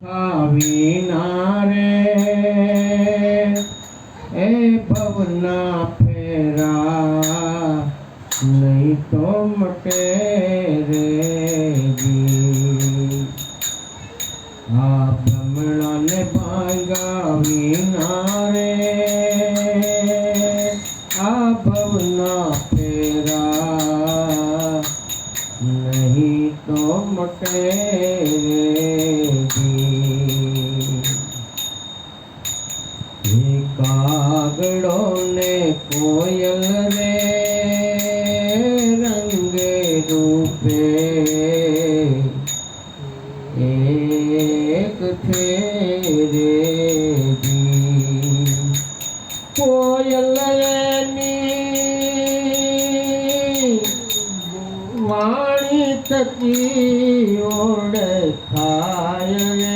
વિના એ ભવના ફેરા નહીં તો મટે રે આ ભ્રમણાને ભાંગા વિના રે આ ભવના ફેરા નહીં તો મટે કાગડો ને કોયલ રે રંગે રૂપે એક છે રે કોયલ ની વાણી થકી ઓળખાય રે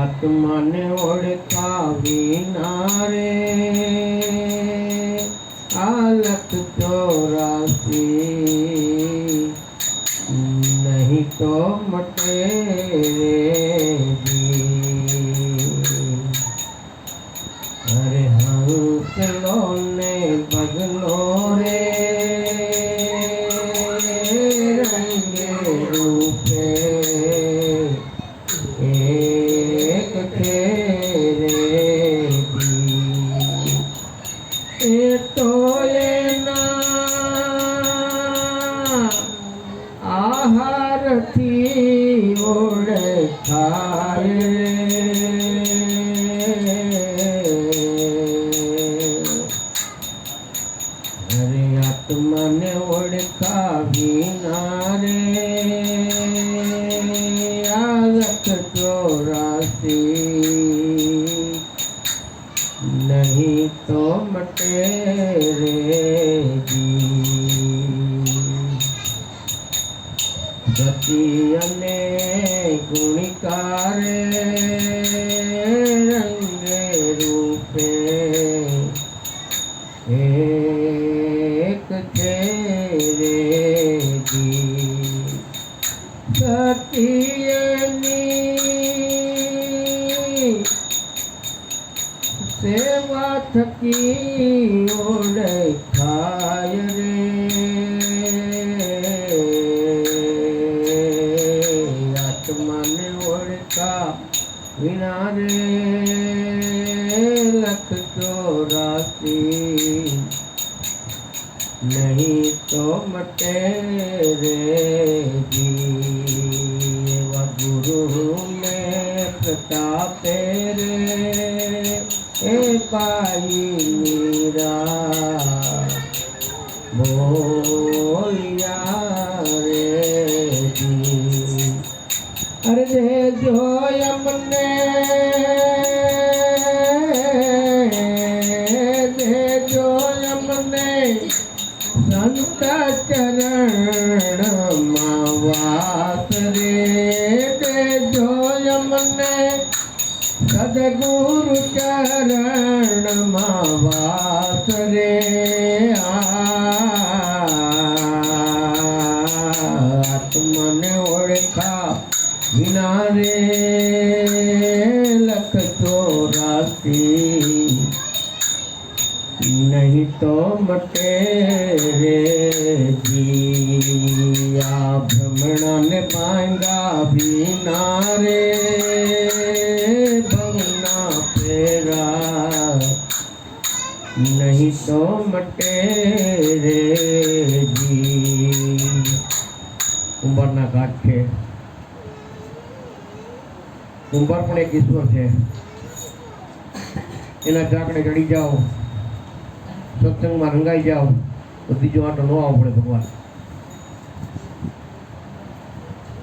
આત્માને ઓળખા વિના રે આ 184 નહીં તો મટે રે અરે હંસલો ને બગલો રે રંગે રૂપે આહારથી ઓળખાય અરે આત્માને ઓળખા વિના રે આ 184 નહીં તો મટે રે ગતિ અને ગુણિકારે રંગે રૂપે એક છે રે સતીયની સેવા થકી ઓળખાય રે આત્માને ઓળખા વિના રે 184 નહીં તો મટે રે એવા ગુરુ ને પ્રતાપે રે એ પાઈ મીરા બોલ્યા રે અરે જો અમને સંત ચરણમાં વાસ રે જો અમને સદગુરુ ચરણમાં વાસ રે આત્માને ઓળખા વિના રે 184 નહીં તો મટે રે આ ભ્રમણાને ભાંગા વિના રે ભવના ફેરા નહીં તો મટે રે કુંભારના ઘાટ છે. કુંભાર પણ એક ઈશ્વર છે. એના ઝાકડે ચડી જાઓ, સત્સંગમાં રંગાઈ જાઓ તો બીજો આટો ન આવવો પડે ભગવાન.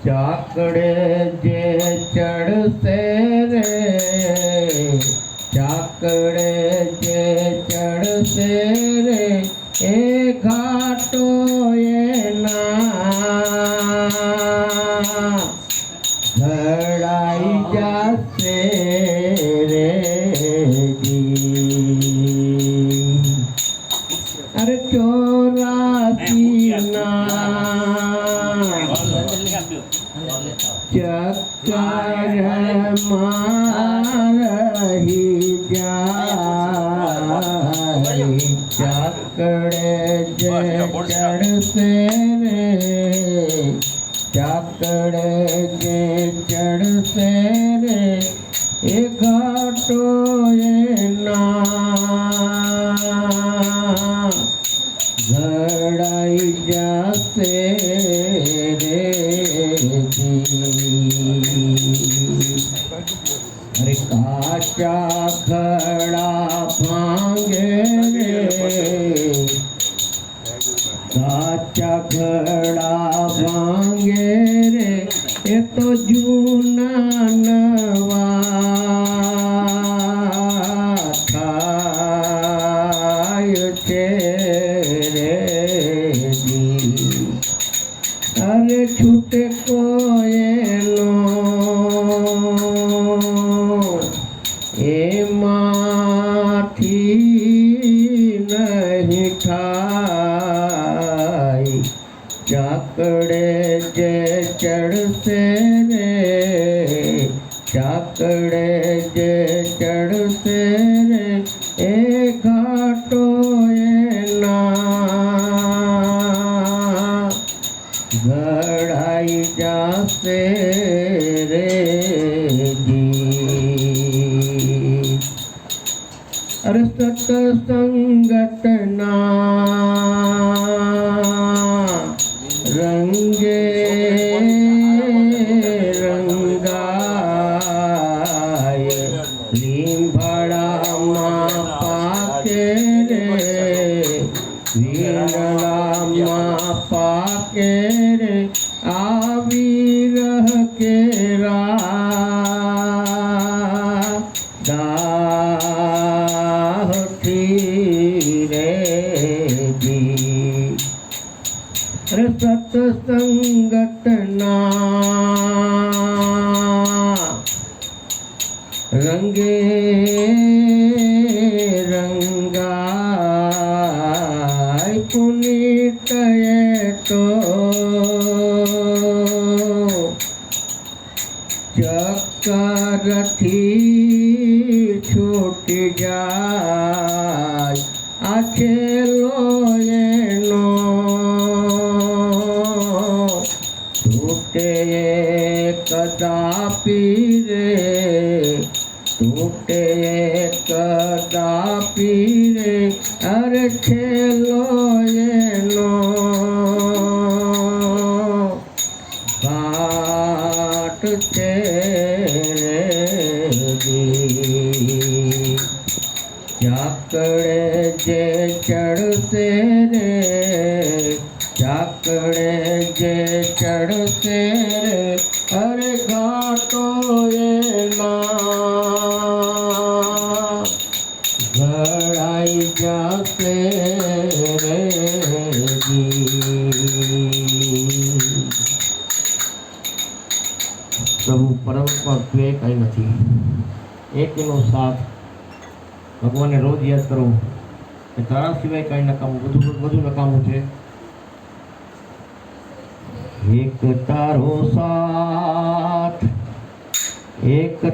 ચાકડે જે ચડશે રે ચાકડે જે ચડશે રે એ ઘાટો એના ઘડાઈ જશે રે અરે 84 ના ચક્કર મારહી જાય ચાકડે જે ચડશે રે ચાકડે જે ચડશે રે એ ઘાટો એના ઘડાઈ જશે રે અરે કાચા ઘડા ભાંગે રે કાચા ઘડા ભાંગે રે એ તો જૂના નવા થાય છે રે અરે છૂટે કોયનો એમાંથી નહીં થાય ચાકડે જે ચડશે રે ચાકડે જે ચડશે રે એ ઘાટો એના ઘડાઈ જશે રે અરે સત્સંગતના રંગે રંગાય લીંબાડામાં પાકે રે વીરડામાં પાકે રે આવી રહ કેરા દાહથી રે અરે સત્સંગતના રંગે રંગાય પુનિત તો ચક્કરથી છૂટી જાય આ છેલ્લો એનો તૂટે કદાપી રે તૂટે કદાપી રે અરે છેલ્લો એનો ઘાટ છે રે ચાકડે જે ચડશે રે ચાકડે જે ચડશે રે અરે ઘાટો એના ઘડાઈ જશે રે પ્રભુ પરમાત્મા દ્વે કંઈ નથી એકનો સાથ ભગવાનને રોજ યાદ કરો કે તારા સિવાય કાંઈ નકામું બધું નકામું છે એક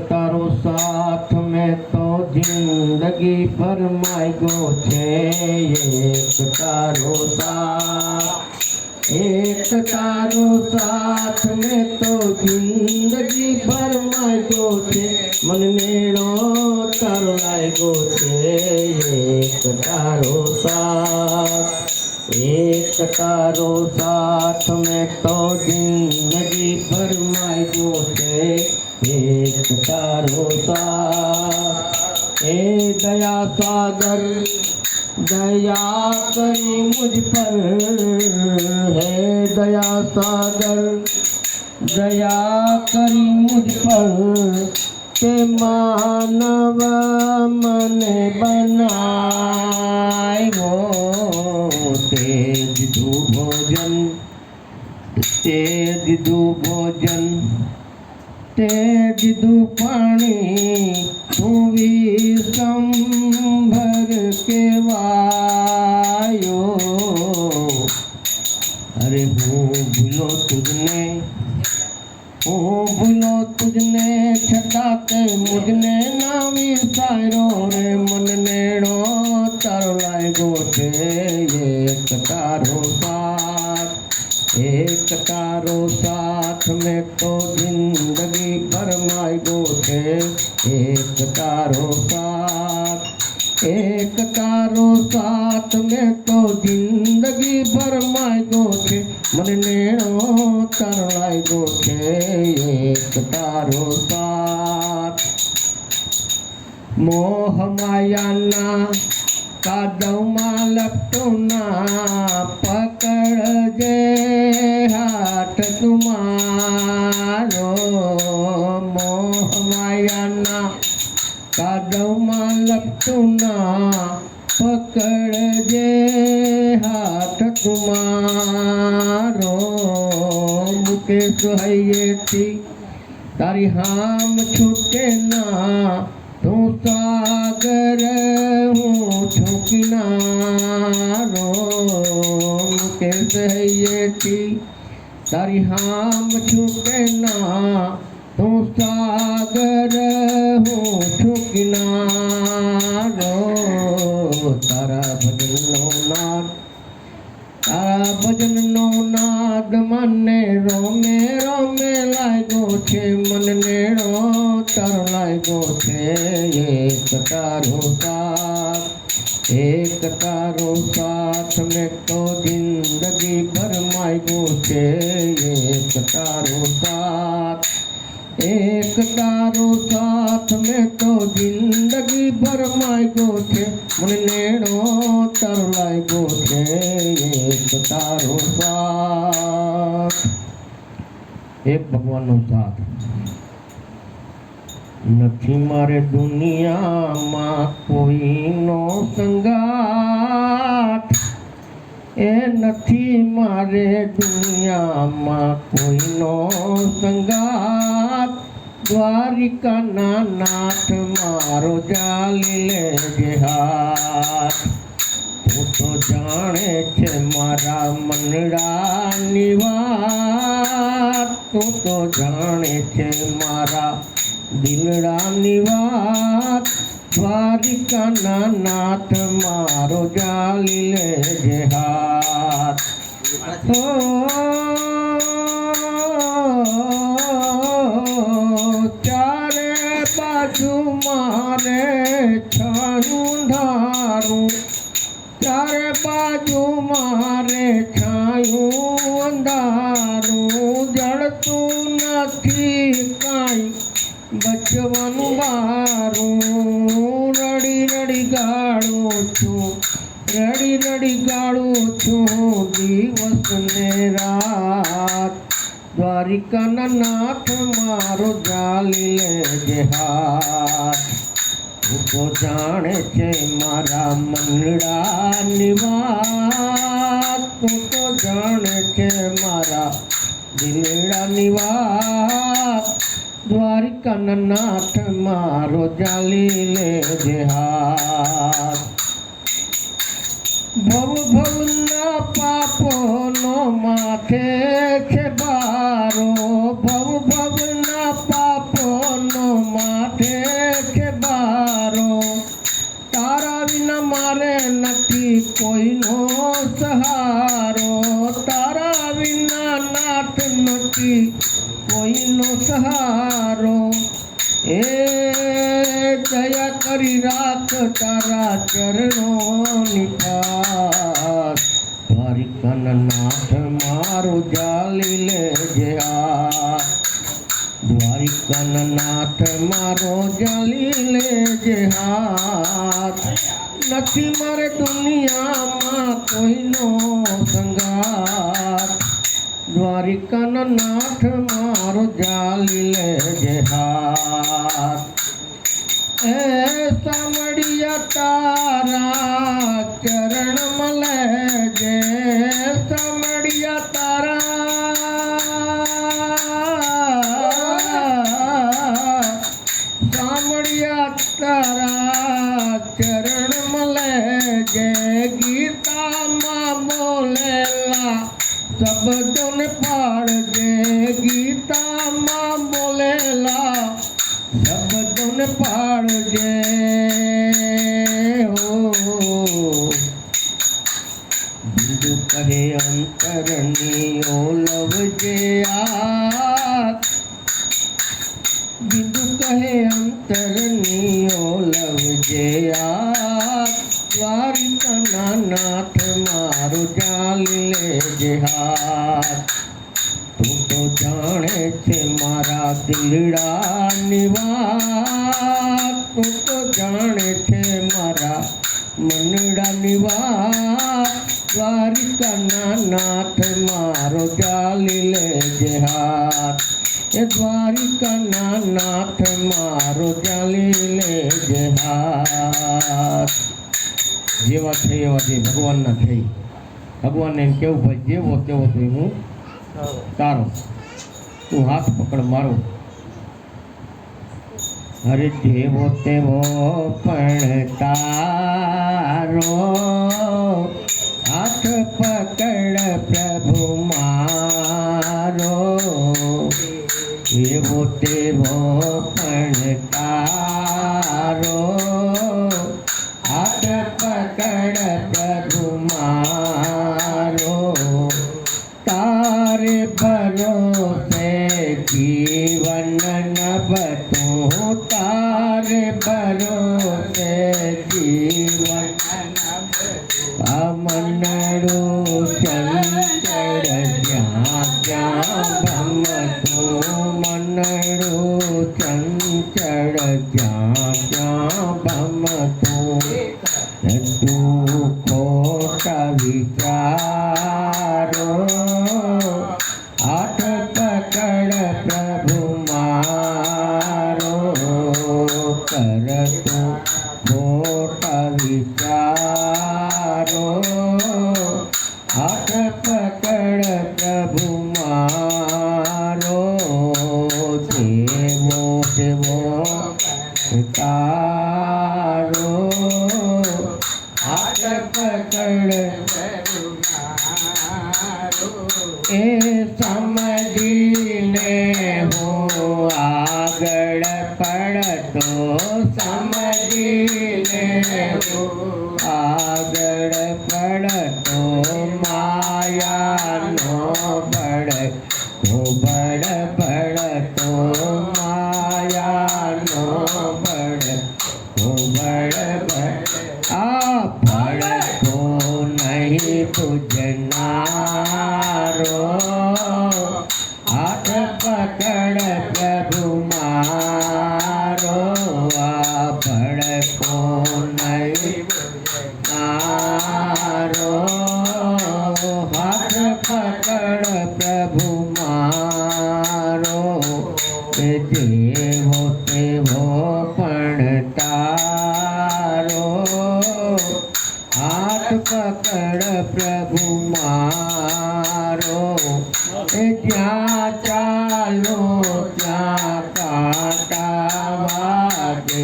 તારો સાથ મેં તો જિંદગી ભર માંગ્યો છે એક તારો સાથ મેં તો જિંદગી ભર માંગ્યો છે મન નેડો તારો લાગ્યો છે એક તારો સાથ મેં તો જિંદગી ભર માંગ્યો છે એક તારો સાથ એ દયા સાગર दया करी मुझ पर है दया सागर दया करी मुझ पर ते मानव मने बनायो ते दिधु भोजन ते दिधु पानी हुई संभर के वायो अरे हूँ भूलो तुझने, हूँ भूलो तुझने छटा ते मुझने ना विसारो रे मन नेणो तारो लागो छे एक तारो साथ, एक तारो साथ में तो जिंदगी भरमाई गो छे एक तारो साथ, एक तारो साथ में तो जिंदगी भरमाई गो छे मन नेणो तारो लागो छे एक तारो साथ। मोह मायाना कादवમાં લપટો ના પકડજે હાથ તુમારો, મોહ માયાના કાદવમાં લપટો ના પકડજે હાથ તુમારો, મુકેશ હૈયેથી તારી હામ છૂટે ના तू सागर हूँ છું કિનારો, મુકેશ હૈયેથી તારી હામ છૂટે ના તું સાગર હું છું કિનારો, તારા ભજનનો નાદ, તારા ભજનનો નાદ મને રોમે રોમે લાગ્યો છે મન નેણો તારો લાગ્યો છે એક તારો સાથ, એક તારો સાથ મેં તો જિંદગી ભરમાઈ ગયો છે એક તારો સાથ, एक तारो साथ में तो जिंदगी भरमाई गो छे मन नेणो तारो लागो छे एक तारो साथ। एक भगवान नो साथ નથી મારે દુનિયામાં કોઈનો સંગાથ, એ નથી મારે દુનિયામાં કોઈનો સંગાથ, દ્વારિકાના નાથ મારો જાલી લેજે હાથ, તું તો જાણે છે મારા મનડાની વાત, તું તો જાણે છે મારા દિલડાની વાત, દ્વારિકાના નાથ મારો જાલી લેજે હાથ। ચારે બાજુ મારે છાયું અંધારું, ચારે બાજુ મારે છાયું અંધારું, જડતું નથી કાંઈ બચવાનું બારું, રડી રડી ગાળું છું, રડી રડી ગાળું છું દિવસ ને રાત, દ્વારિકાના નાથ મારો જાલી લેજે હાથ, તું તો જાણે છે મારા મનડાની વાત, તું તો જાણે છે મારા દિલડાની વાત, દ્વારિકાના નાથ મારો જાલી લેજે હાથ। ભવ ભવના પાપોનો માથે છે બારો, ભવ ભવના પાપોનો માથે છે બારો, તારા વિના મારે નથી કોઈનો સહારો, તારા વિના નાથ નથી કોઈનો સહારો, એ દયા કરી રાખ તારા ચરણોની પાસ, દ્વારિકાના નાથ મારો જાલી લેજે હાથ, દ્વારિકાના નાથ મારો જાલી લેજે હાથ, નથી મારે દુનિયામાં કોઈનો સંગાથ, દ્વારિકાના નાથ મારો જાલી લેજે હાથ। એ સાંભળિયા તારા ચરણ લેજે, સાંભળિયા તારા સાંભળિયા તારા ચરણ લેજે, ગીતામાં બોલેલા सब પાડજે ગીતામાં બોલેલા શબ્દોને પાડજે હો બિંદુ કહે અંતરની ઓલવજે આ બિંદુ કહે અંતરની ઓલવજે આ દ્વારિકાના નાથ મારું જાલી લેજે હાથ તું તો જાણે છે મારા દિલડાની વાત તું તો જાણે છે મારા મનડાની વાત દ્વારિકાના નાથ મારો જાલી લેજે હાથ એ દ્વારિકાના નાથ મારો જાલી લેજે હાથ જેવા થઈ એવા જે ભગવાનના થઈ ભગવાનને એમ કેવું ભાઈ જેવો તેવો તો હું તારો તું હાથ પકડ મારો અરે જેવો તેવો પણ તારો હાથ પકડ પ્રભુ મારો એવો તેવો પણ તારો હાથ પકડ પ્રભુ મારો તારે ભરોસે જીવન નભતું તારે ભરોસે જીવન મનડું ચંચળ જ્યાં જ્યાં ભમતું મનડું ચંચળ જ્યાં જ્યાં ભમતું તું ખોટા વિચારો હાથ પકડ પ્રભુ મારો કરતું ખોટા વિચારો હાથ પકડ પ્રભુ મારો દેવો દેવો તારો હાથ પકડ એ સમજીને હું આગળ પડતો સમજીને હું આગળ પડતો માયાનો ભડકો ભડતો માયાનો ભડકો આ ભડકો નહીં પૂજનારો હાથ પકડ પ્રભુ મારો આ ભડકો નહીં મારો હાથ પકડ પ્રભુ મારો જેવો તેવો પણ તારો હાથ પકડ પ્રભુ મારો જ્યાં ચાલો ત્યાં કાંટા વાગે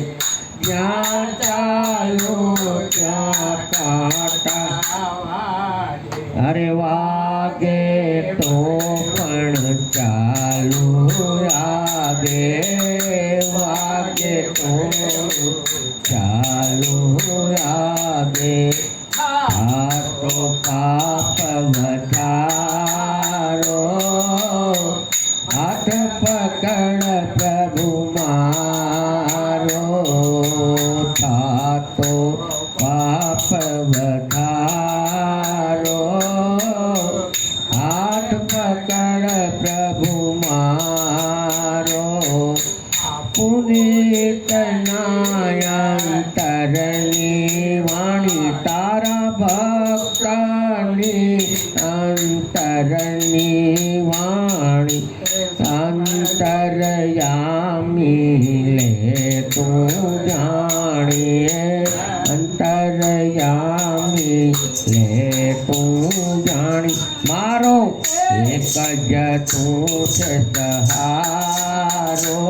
જ્યાં ચાલો ત્યાં કાંટા અરે વાગે તો પણ ચાલુ રાગે વાગે તો ચાલુ રાગે આ તો પાપ વધારો હાથ પકડ પ્રભુ મારો થાતો પાપ વધારો હાથ પકડ પ્રભુ મારો પુનિત નાયંતરની વાણી તારા ભક્તની અંતરની વાણી અંતરયામી લે તું જાણીએ અંતરયામી લે તું જાણી મારો એક જ તું છે સહારો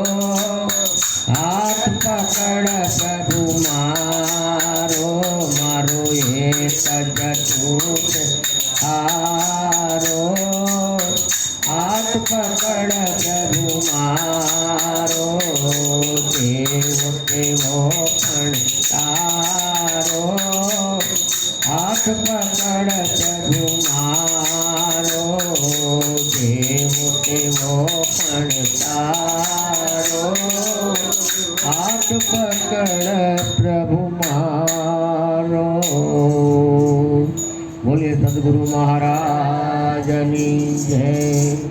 હાથ પકડ પ્રભુ મારો મારો એક જ તું છે સહારો હાથ પકડ પ્રભુ મારો, જેવો તેવો પણ તારો. હાથ પકડ પ્રભુ મારો, જેવો તેવો પણ તારો. હાથ પકડ પ્રભુ મારો. બોલીએ સદગુરુ મહારાજની જય.